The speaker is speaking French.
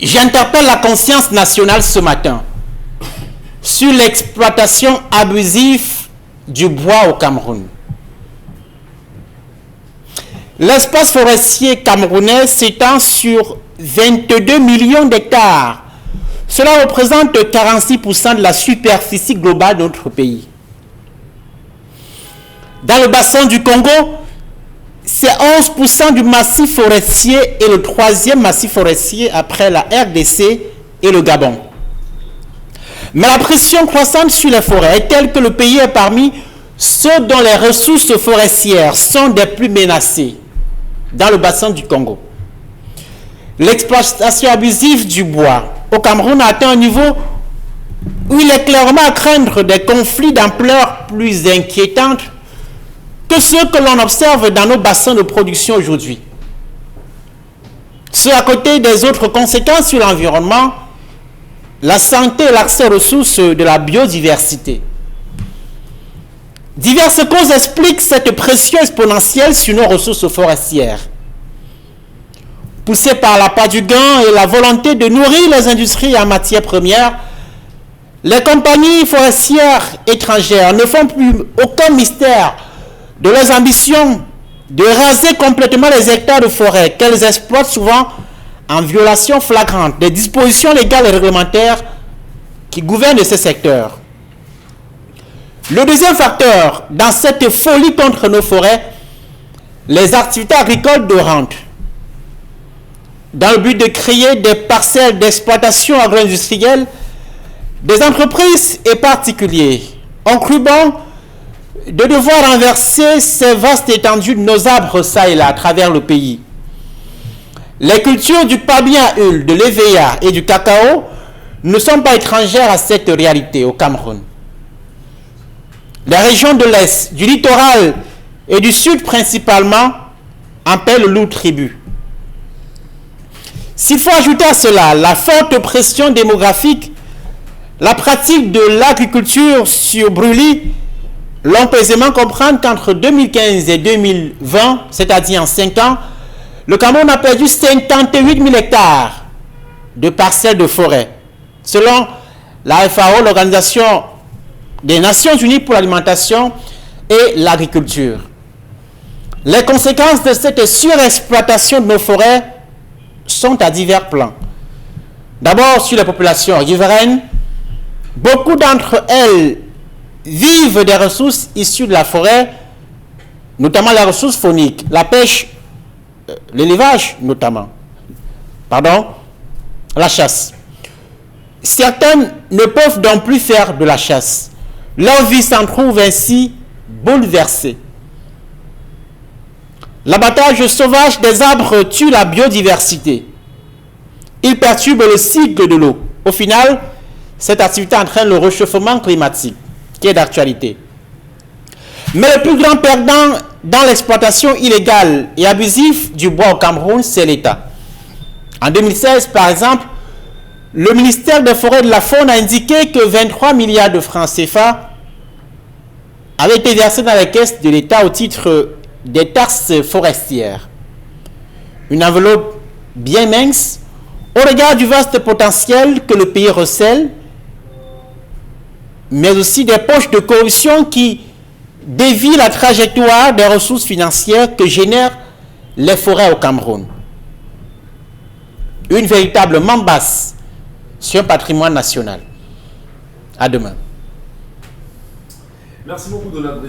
J'interpelle la conscience nationale ce matin sur l'exploitation abusive du bois au Cameroun. L'espace forestier camerounais s'étend sur 22 millions d'hectares. Cela représente 46% de la superficie globale de notre pays. Dans le bassin du Congo, c'est 11% du massif forestier et le troisième massif forestier après la RDC et le Gabon. Mais la pression croissante sur les forêts est telle que le pays est parmi ceux dont les ressources forestières sont des plus menacées dans le bassin du Congo. L'exploitation abusive du bois au Cameroun a atteint un niveau où il est clairement à craindre des conflits d'ampleur plus inquiétante que ceux que l'on observe dans nos bassins de production aujourd'hui. Ce à côté des autres conséquences sur l'environnement, la santé et l'accès aux ressources de la biodiversité. Diverses causes expliquent cette pression exponentielle sur nos ressources forestières. Poussée par l'appât du gain et la volonté de nourrir les industries en matières premières, les compagnies forestières étrangères ne font plus aucun mystère de leurs ambitions de raser complètement les hectares de forêt qu'elles exploitent souvent en violation flagrante des dispositions légales et réglementaires qui gouvernent ces secteurs. Le deuxième facteur dans cette folie contre nos forêts, les activités agricoles de rente. Dans le but de créer des parcelles d'exploitation agro-industrielle, des entreprises et particuliers ont cru bon de devoir renverser ces vastes étendues de nos arbres ça et là à travers le pays. Les cultures du palmier à huile, de l'EVA et du cacao ne sont pas étrangères à cette réalité au Cameroun. Les régions de l'Est, du littoral et du Sud principalement en paient le lourd tribut. S'il faut ajouter à cela la forte pression démographique, la pratique de l'agriculture sur brûlis, l'on peut aisément comprendre qu'entre 2015 et 2020, c'est-à-dire en 5 ans, le Cameroun a perdu 58 000 hectares de parcelles de forêt, selon la FAO, l'Organisation des Nations Unies pour l'alimentation et l'agriculture. Les conséquences de cette surexploitation de nos forêts sont à divers plans. D'abord sur les populations riveraines, beaucoup d'entre elles vivent des ressources issues de la forêt, notamment les ressources fauniques, la pêche, l'élevage notamment, la chasse. Certaines ne peuvent donc plus faire de la chasse. Leur vie s'en trouve ainsi bouleversée. L'abattage sauvage des arbres tue la biodiversité. Il perturbe le cycle de l'eau. Au final, cette activité entraîne le réchauffement climatique, qui est d'actualité. Mais le plus grand perdant dans l'exploitation illégale et abusive du bois au Cameroun, c'est l'État. En 2016, par exemple, le ministère des Forêts et de la Faune a indiqué que 23 milliards de francs CFA avaient été versés dans les caisses de l'État au titre des taxes forestières. Une enveloppe bien mince au regard du vaste potentiel que le pays recèle, mais aussi des poches de corruption qui dévient la trajectoire des ressources financières que génèrent les forêts au Cameroun. Une véritable mambasse sur un patrimoine national. À demain. Merci beaucoup de l'adresse.